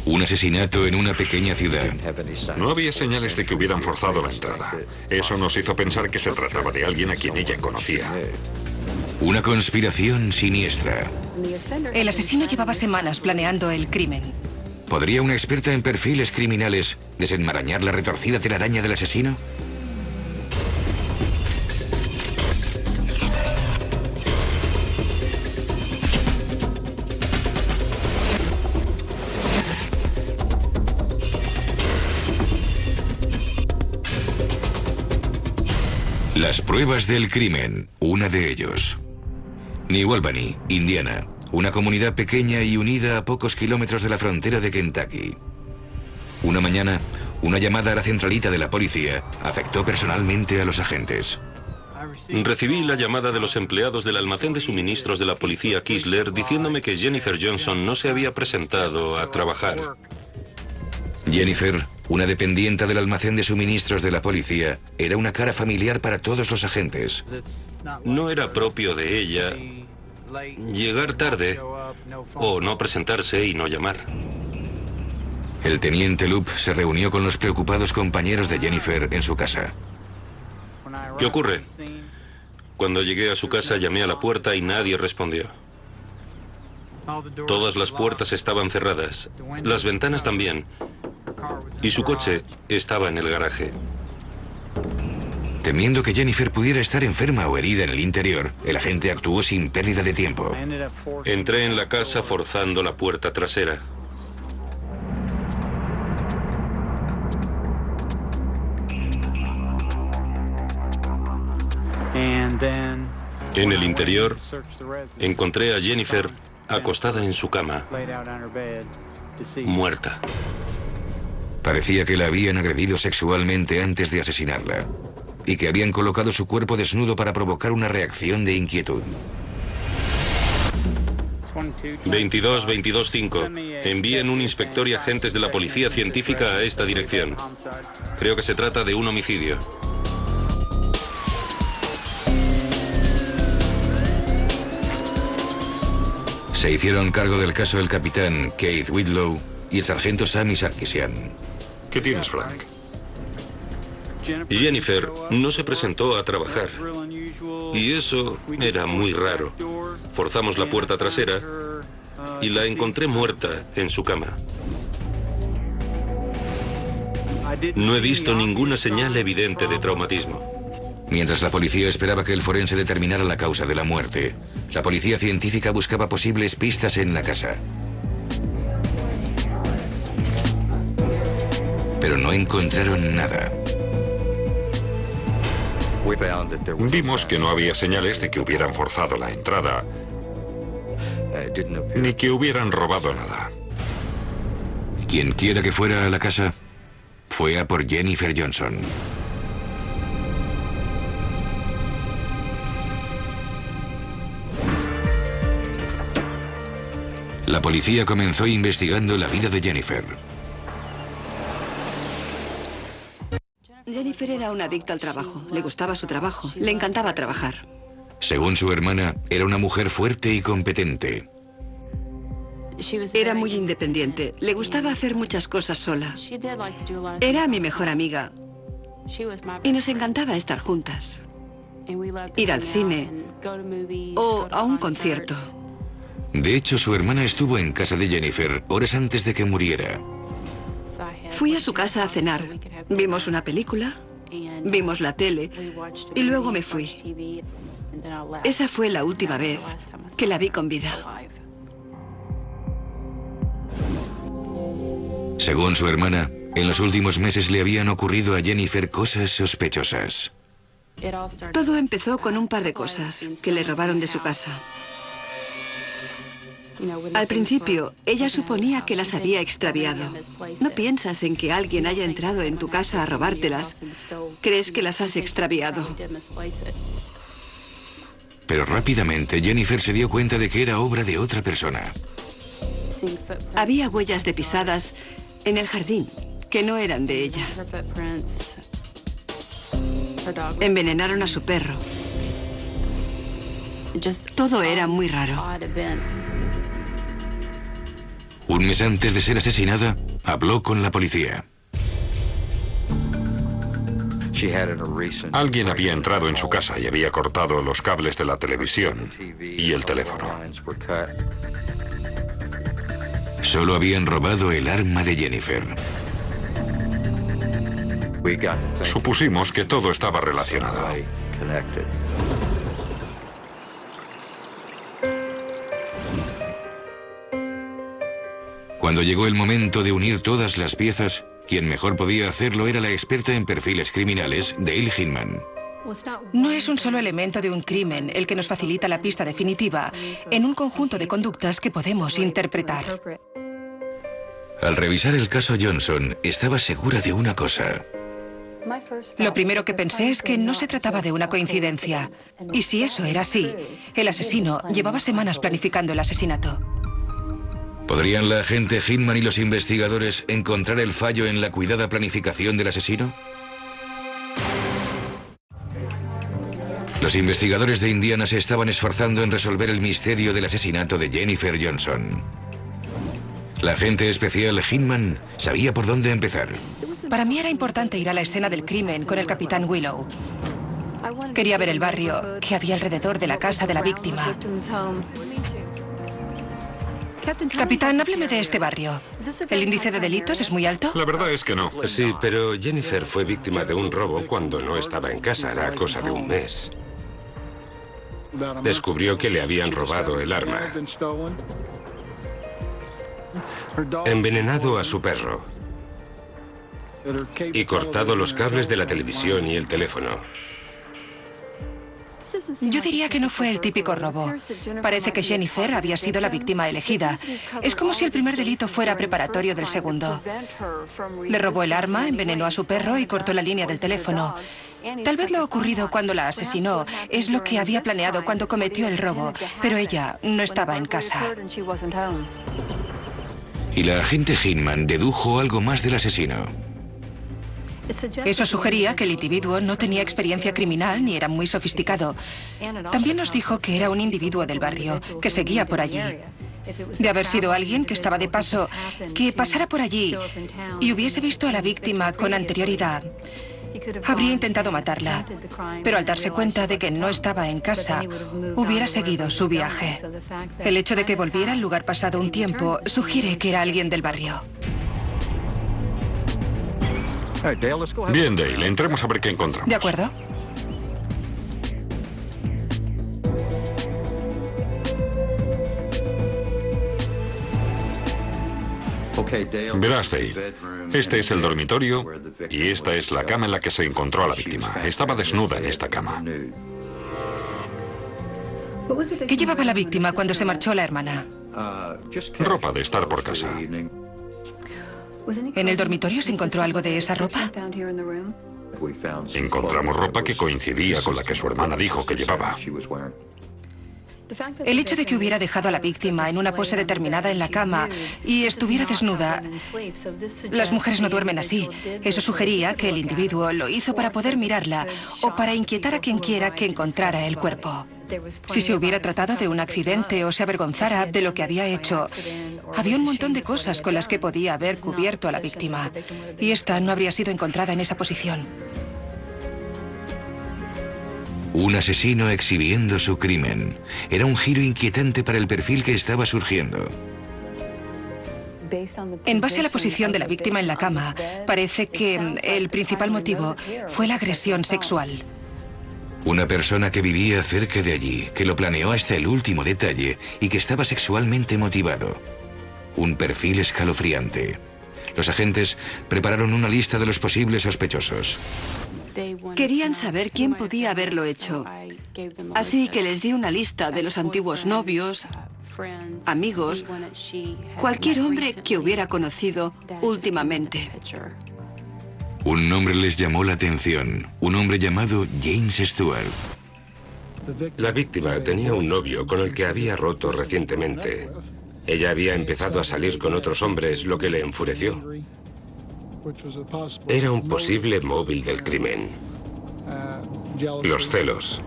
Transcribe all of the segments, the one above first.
Un asesinato en una pequeña ciudad. No había señales de que hubieran forzado la entrada. Eso nos hizo pensar que se trataba de alguien a quien ella conocía. Una conspiración siniestra. El asesino llevaba semanas planeando el crimen. ¿Podría una experta en perfiles criminales desenmarañar la retorcida telaraña del asesino? Las pruebas del crimen, una de ellos. New Albany, Indiana, una comunidad pequeña y unida a pocos kilómetros de la frontera de Kentucky. Una mañana, una llamada a la centralita de la policía afectó personalmente a los agentes. Recibí la llamada de los empleados del almacén de suministros de la policía Kisler diciéndome que Jennifer Johnson no se había presentado a trabajar. Jennifer, una dependienta del almacén de suministros de la policía, era una cara familiar para todos los agentes. No era propio de ella llegar tarde o no presentarse y no llamar. El teniente Loop se reunió con los preocupados compañeros de Jennifer en su casa. ¿Qué ocurre? Cuando llegué a su casa llamé a la puerta y nadie respondió. Todas las puertas estaban cerradas, las ventanas también, y su coche estaba en el garaje. Temiendo que Jennifer pudiera estar enferma o herida en el interior, el agente actuó sin pérdida de tiempo. Entré en la casa forzando la puerta trasera. En el interior, encontré a Jennifer acostada en su cama, muerta. Parecía que la habían agredido sexualmente antes de asesinarla y que habían colocado su cuerpo desnudo para provocar una reacción de inquietud. 22-22-5. Envíen un inspector y agentes de la policía científica a esta dirección. Creo que se trata de un homicidio. Se hicieron cargo del caso el capitán Keith Whitlow y el sargento Sammy Sarkisian. ¿Qué tienes, Frank? Jennifer no se presentó a trabajar. Y eso era muy raro. Forzamos la puerta trasera y la encontré muerta en su cama. No he visto ninguna señal evidente de traumatismo. Mientras la policía esperaba que el forense determinara la causa de la muerte, la policía científica buscaba posibles pistas en la casa. Pero no encontraron nada. Vimos que no había señales de que hubieran forzado la entrada, ni que hubieran robado nada. Quien quiera que fuera a la casa, fue a por Jennifer Johnson. La policía comenzó investigando la vida de Jennifer. Jennifer era una adicta al trabajo. Le gustaba su trabajo. Le encantaba trabajar. Según su hermana, era una mujer fuerte y competente. Era muy independiente. Le gustaba hacer muchas cosas sola. Era mi mejor amiga. Y nos encantaba estar juntas. Ir al cine o a un concierto. De hecho, su hermana estuvo en casa de Jennifer horas antes de que muriera. Fui a su casa a cenar. Vimos una película, vimos la tele y luego me fui. Esa fue la última vez que la vi con vida. Según su hermana, en los últimos meses le habían ocurrido a Jennifer cosas sospechosas. Todo empezó con un par de cosas que le robaron de su casa. Al principio, ella suponía que las había extraviado. No piensas en que alguien haya entrado en tu casa a robártelas. Crees que las has extraviado. Pero rápidamente Jennifer se dio cuenta de que era obra de otra persona. Había huellas de pisadas en el jardín que no eran de ella. Envenenaron a su perro. Todo era muy raro. Un mes antes de ser asesinada, habló con la policía. Alguien había entrado en su casa y había cortado los cables de la televisión y el teléfono. Solo habían robado el arma de Jennifer. Supusimos que todo estaba relacionado. Cuando llegó el momento de unir todas las piezas, quien mejor podía hacerlo era la experta en perfiles criminales, Dale Hinman. No es un solo elemento de un crimen el que nos facilita la pista definitiva en un conjunto de conductas que podemos interpretar. Al revisar el caso Johnson, estaba segura de una cosa. Lo primero que pensé es que no se trataba de una coincidencia. Y si eso era así, el asesino llevaba semanas planificando el asesinato. ¿Podrían la agente Hinman y los investigadores encontrar el fallo en la cuidada planificación del asesino? Los investigadores de Indiana se estaban esforzando en resolver el misterio del asesinato de Jennifer Johnson. La agente especial Hinman sabía por dónde empezar. Para mí era importante ir a la escena del crimen con el capitán Willow. Quería ver el barrio que había alrededor de la casa de la víctima. Capitán, hábleme de este barrio. ¿El índice de delitos es muy alto? La verdad es que no. Sí, pero Jennifer fue víctima de un robo cuando no estaba en casa, era cosa de un mes. Descubrió que le habían robado el arma. Envenenado a su perro. Y cortado los cables de la televisión y el teléfono. Yo diría que no fue el típico robo. Parece que Jennifer había sido la víctima elegida. Es como si el primer delito fuera preparatorio del segundo. Le robó el arma, envenenó a su perro y cortó la línea del teléfono. Tal vez lo ocurrido cuando la asesinó es lo que había planeado cuando cometió el robo, pero ella no estaba en casa. Y la agente Hinman dedujo algo más del asesino. Eso sugería que el individuo no tenía experiencia criminal ni era muy sofisticado. También nos dijo que era un individuo del barrio, que seguía por allí. De haber sido alguien que estaba de paso, que pasara por allí y hubiese visto a la víctima con anterioridad, habría intentado matarla. Pero al darse cuenta de que no estaba en casa, hubiera seguido su viaje. El hecho de que volviera al lugar pasado un tiempo sugiere que era alguien del barrio. Bien, Dale, entremos a ver qué encontramos. ¿De acuerdo? Verás, Dale, este es el dormitorio y esta es la cama en la que se encontró a la víctima. Estaba desnuda en esta cama. ¿Qué llevaba la víctima cuando se marchó la hermana? Ropa de estar por casa. ¿En el dormitorio se encontró algo de esa ropa? Encontramos ropa que coincidía con la que su hermana dijo que llevaba. El hecho de que hubiera dejado a la víctima en una pose determinada en la cama y estuviera desnuda. Las mujeres no duermen así. Eso sugería que el individuo lo hizo para poder mirarla o para inquietar a quien quiera que encontrara el cuerpo. Si se hubiera tratado de un accidente o se avergonzara de lo que había hecho, había un montón de cosas con las que podía haber cubierto a la víctima. Y esta no habría sido encontrada en esa posición. Un asesino exhibiendo su crimen. Era un giro inquietante para el perfil que estaba surgiendo. En base a la posición de la víctima en la cama, parece que el principal motivo fue la agresión sexual. Una persona que vivía cerca de allí, que lo planeó hasta el último detalle y que estaba sexualmente motivado. Un perfil escalofriante. Los agentes prepararon una lista de los posibles sospechosos. Querían saber quién podía haberlo hecho. Así que les di una lista de los antiguos novios, amigos, cualquier hombre que hubiera conocido últimamente. Un nombre les llamó la atención, un hombre llamado James Stewart. La víctima tenía un novio con el que había roto recientemente. Ella había empezado a salir con otros hombres, lo que le enfureció. Era un posible móvil del crimen. Los celos.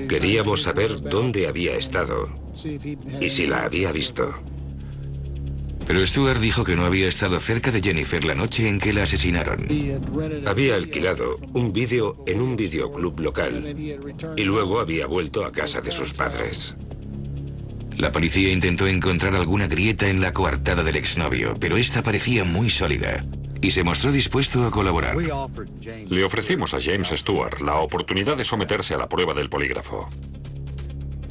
Queríamos saber dónde había estado y si la había visto. Pero Stuart dijo que no había estado cerca de Jennifer la noche en que la asesinaron. Había alquilado un vídeo en un videoclub local y luego había vuelto a casa de sus padres. La policía intentó encontrar alguna grieta en la coartada del exnovio, pero esta parecía muy sólida y se mostró dispuesto a colaborar. Le ofrecimos a James Stewart la oportunidad de someterse a la prueba del polígrafo.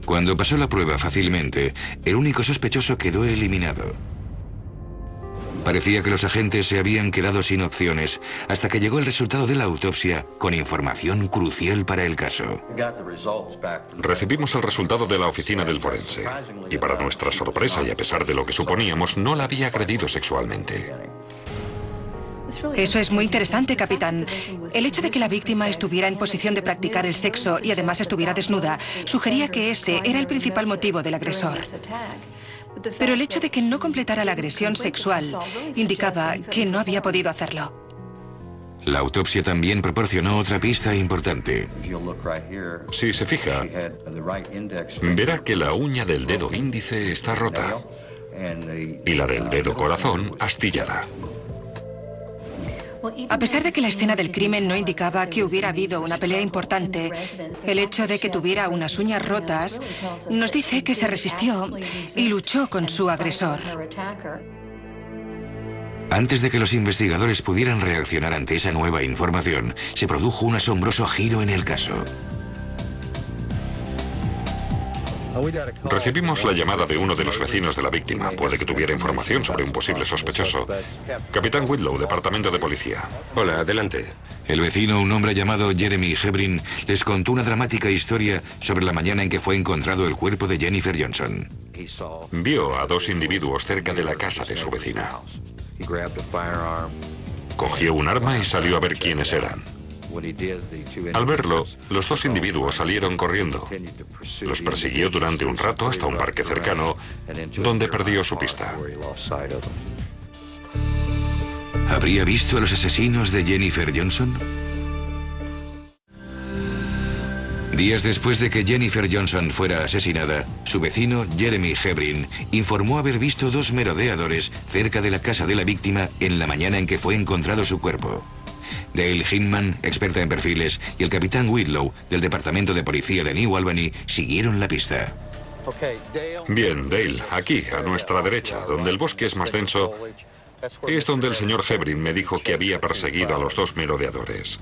Cuando pasó la prueba fácilmente, el único sospechoso quedó eliminado. Parecía que los agentes se habían quedado sin opciones hasta que llegó el resultado de la autopsia con información crucial para el caso. Recibimos el resultado de la oficina del forense y para nuestra sorpresa y a pesar de lo que suponíamos, no la había agredido sexualmente. Eso es muy interesante, capitán. El hecho de que la víctima estuviera en posición de practicar el sexo y además estuviera desnuda sugería que ese era el principal motivo del agresor. Pero el hecho de que no completara la agresión sexual indicaba que no había podido hacerlo. La autopsia también proporcionó otra pista importante. Si se fija, verá que la uña del dedo índice está rota y la del dedo corazón astillada. A pesar de que la escena del crimen no indicaba que hubiera habido una pelea importante, el hecho de que tuviera unas uñas rotas nos dice que se resistió y luchó con su agresor. Antes de que los investigadores pudieran reaccionar ante esa nueva información, se produjo un asombroso giro en el caso. Recibimos la llamada de uno de los vecinos de la víctima. Puede que tuviera información sobre un posible sospechoso. Capitán Whitlow, Departamento de Policía. Hola, adelante. El vecino, un hombre llamado Jeremy Hebrin, les contó una dramática historia sobre la mañana en que fue encontrado el cuerpo de Jennifer Johnson. Vio a dos individuos cerca de la casa de su vecina. Cogió un arma y salió a ver quiénes eran. Al verlo, los dos individuos salieron corriendo. Los persiguió durante un rato hasta un parque cercano, donde perdió su pista. ¿Habría visto a los asesinos de Jennifer Johnson? Días después de que Jennifer Johnson fuera asesinada, su vecino, Jeremy Hebrin, informó haber visto dos merodeadores cerca de la casa de la víctima en la mañana en que fue encontrado su cuerpo. Dale Hinman, experta en perfiles, y el capitán Whitlow, del Departamento de Policía de New Albany, siguieron la pista. Bien, Dale, aquí, a nuestra derecha, donde el bosque es más denso, es donde el señor Hebrin me dijo que había perseguido a los dos merodeadores.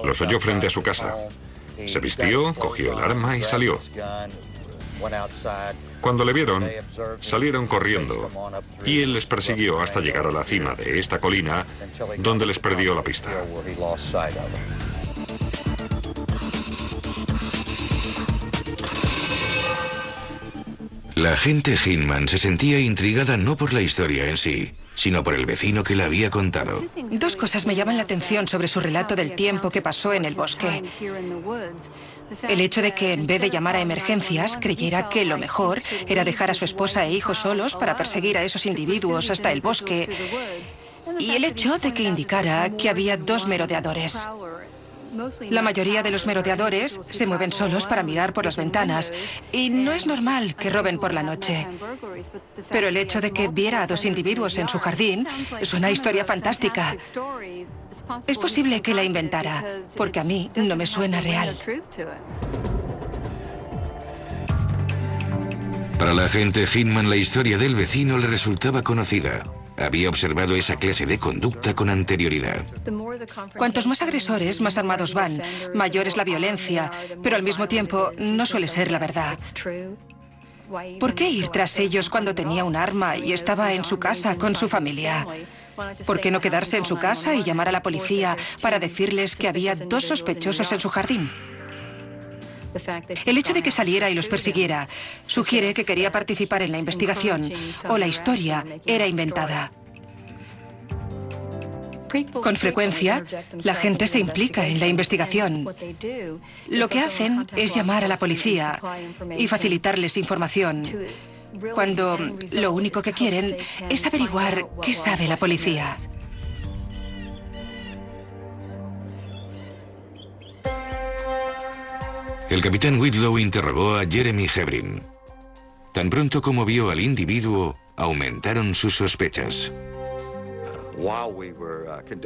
Los oyó frente a su casa. Se vistió, cogió el arma y salió. Cuando le vieron, salieron corriendo y él les persiguió hasta llegar a la cima de esta colina, donde les perdió la pista. La agente Hinman se sentía intrigada no por la historia en sí, sino por el vecino que la había contado. Dos cosas me llaman la atención sobre su relato del tiempo que pasó en el bosque. El hecho de que, en vez de llamar a emergencias, creyera que lo mejor era dejar a su esposa e hijos solos para perseguir a esos individuos hasta el bosque. Y el hecho de que indicara que había dos merodeadores. La mayoría de los merodeadores se mueven solos para mirar por las ventanas y no es normal que roben por la noche. Pero el hecho de que viera a dos individuos en su jardín es una historia fantástica. Es posible que la inventara, porque a mí no me suena real. Para la agente Hinman, la historia del vecino le resultaba conocida. Había observado esa clase de conducta con anterioridad. Cuantos más agresores, más armados van. Mayor es la violencia, pero al mismo tiempo no suele ser la verdad. ¿Por qué ir tras ellos cuando tenía un arma y estaba en su casa con su familia? ¿Por qué no quedarse en su casa y llamar a la policía para decirles que había dos sospechosos en su jardín? El hecho de que saliera y los persiguiera sugiere que quería participar en la investigación o la historia era inventada. Con frecuencia, la gente se implica en la investigación. Lo que hacen es llamar a la policía y facilitarles información, cuando lo único que quieren es averiguar qué sabe la policía. El capitán Whitlow interrogó a Jeremy Hebrin. Tan pronto como vio al individuo, aumentaron sus sospechas.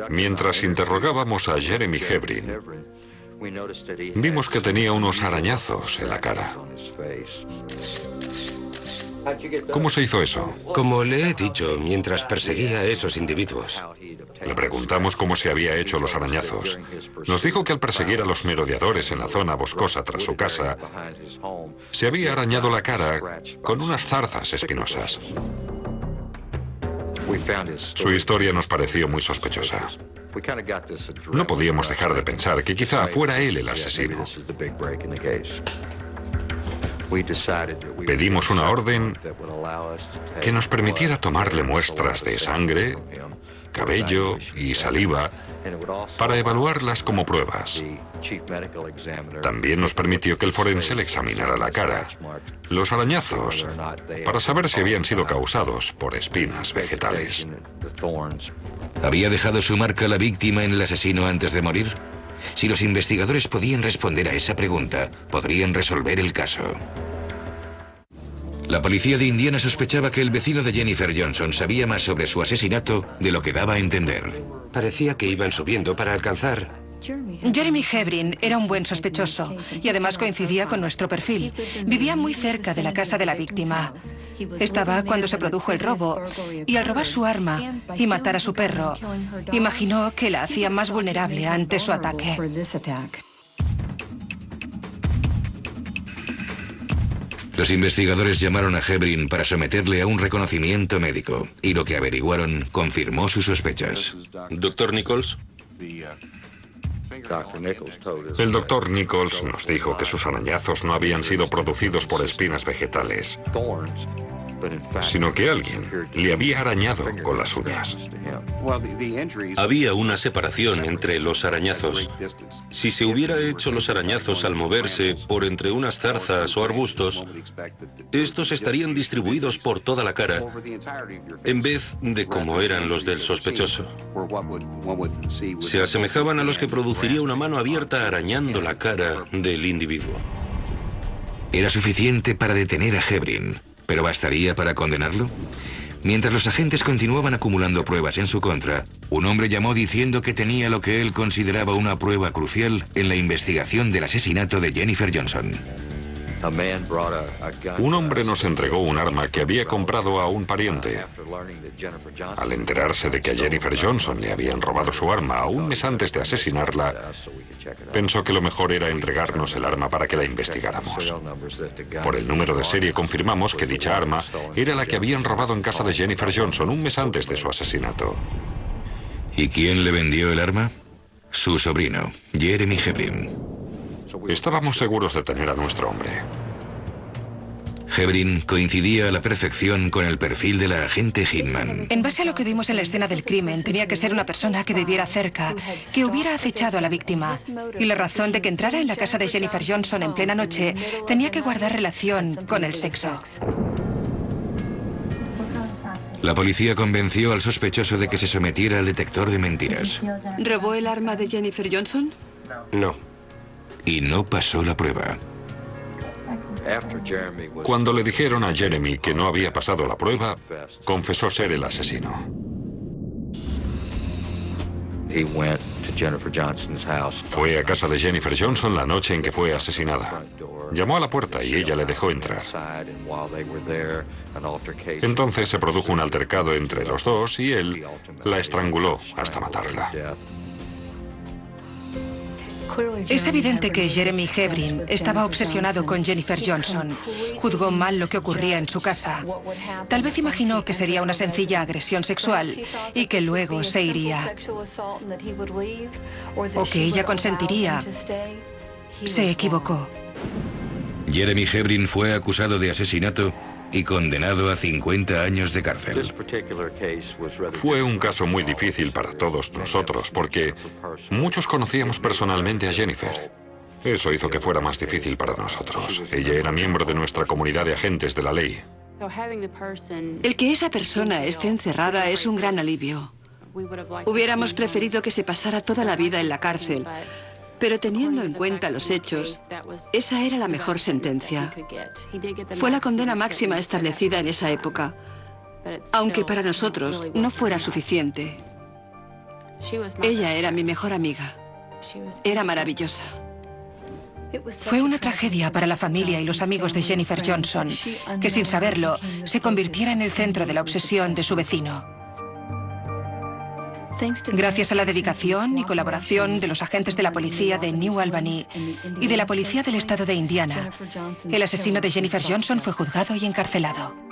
Mientras interrogábamos a Jeremy Hebrin, vimos que tenía unos arañazos en la cara. ¿Cómo se hizo eso? Como le he dicho, mientras perseguía a esos individuos. Le preguntamos cómo se había hecho los arañazos. Nos dijo que al perseguir a los merodeadores en la zona boscosa tras su casa, se había arañado la cara con unas zarzas espinosas. Su historia nos pareció muy sospechosa. No podíamos dejar de pensar que quizá fuera él el asesino. Pedimos una orden que nos permitiera tomarle muestras de sangre, cabello y saliva para evaluarlas como pruebas. También nos permitió que el forense le examinara la cara, los arañazos, para saber si habían sido causados por espinas vegetales. ¿Había dejado su marca la víctima en el asesino antes de morir? Si los investigadores podían responder a esa pregunta, podrían resolver el caso. La policía de Indiana sospechaba que el vecino de Jennifer Johnson sabía más sobre su asesinato de lo que daba a entender. Parecía que iban subiendo para alcanzar. Jeremy Hebrin era un buen sospechoso y además coincidía con nuestro perfil. Vivía muy cerca de la casa de la víctima. Estaba cuando se produjo el robo y al robar su arma y matar a su perro, imaginó que la hacía más vulnerable ante su ataque. Los investigadores llamaron a Hebrin para someterle a un reconocimiento médico y lo que averiguaron confirmó sus sospechas. Doctor Nichols. El doctor Nichols nos dijo que sus arañazos no habían sido producidos por espinas vegetales, sino que alguien le había arañado con las uñas. Había una separación entre los arañazos. Si se hubiera hecho los arañazos al moverse por entre unas zarzas o arbustos, estos estarían distribuidos por toda la cara, en vez de como eran los del sospechoso. Se asemejaban a los que produciría una mano abierta arañando la cara del individuo. Era suficiente para detener a Hebrin, pero ¿bastaría para condenarlo? Mientras los agentes continuaban acumulando pruebas en su contra, un hombre llamó diciendo que tenía lo que él consideraba una prueba crucial en la investigación del asesinato de Jennifer Johnson. Un hombre nos entregó un arma que había comprado a un pariente. Al enterarse de que a Jennifer Johnson le habían robado su arma un mes antes de asesinarla, pensó que lo mejor era entregarnos el arma para que la investigáramos. Por el número de serie confirmamos que dicha arma era la que habían robado en casa de Jennifer Johnson un mes antes de su asesinato. ¿Y quién le vendió el arma? Su sobrino, Jeremy Hebrin. Estábamos seguros de tener a nuestro hombre. Hebrin coincidía a la perfección con el perfil de la agente Hinman. En base a lo que vimos en la escena del crimen, tenía que ser una persona que viviera cerca, que hubiera acechado a la víctima. Y la razón de que entrara en la casa de Jennifer Johnson en plena noche tenía que guardar relación con el sexo. La policía convenció al sospechoso de que se sometiera al detector de mentiras. ¿Robó el arma de Jennifer Johnson? No. Y no pasó la prueba. Cuando le dijeron a Jeremy que no había pasado la prueba, confesó ser el asesino. Fue a casa de Jennifer Johnson la noche en que fue asesinada. Llamó a la puerta y ella le dejó entrar. Entonces se produjo un altercado entre los dos y él la estranguló hasta matarla. Es evidente que Jeremy Hebrin estaba obsesionado con Jennifer Johnson. Juzgó mal lo que ocurría en su casa. Tal vez imaginó que sería una sencilla agresión sexual y que luego se iría. O que ella consentiría. Se equivocó. Jeremy Hebrin fue acusado de asesinato y condenado a 50 años de cárcel. Fue un caso muy difícil para todos nosotros porque muchos conocíamos personalmente a Jennifer. Eso hizo que fuera más difícil para nosotros. Ella era miembro de nuestra comunidad de agentes de la ley. El que esa persona esté encerrada es un gran alivio. Hubiéramos preferido que se pasara toda la vida en la cárcel. Pero teniendo en cuenta los hechos, esa era la mejor sentencia. Fue la condena máxima establecida en esa época. Aunque para nosotros no fuera suficiente, ella era mi mejor amiga. Era maravillosa. Fue una tragedia para la familia y los amigos de Jennifer Johnson, que sin saberlo, se convirtiera en el centro de la obsesión de su vecino. Gracias a la dedicación y colaboración de los agentes de la policía de New Albany y de la policía del estado de Indiana, el asesino de Jennifer Johnson fue juzgado y encarcelado.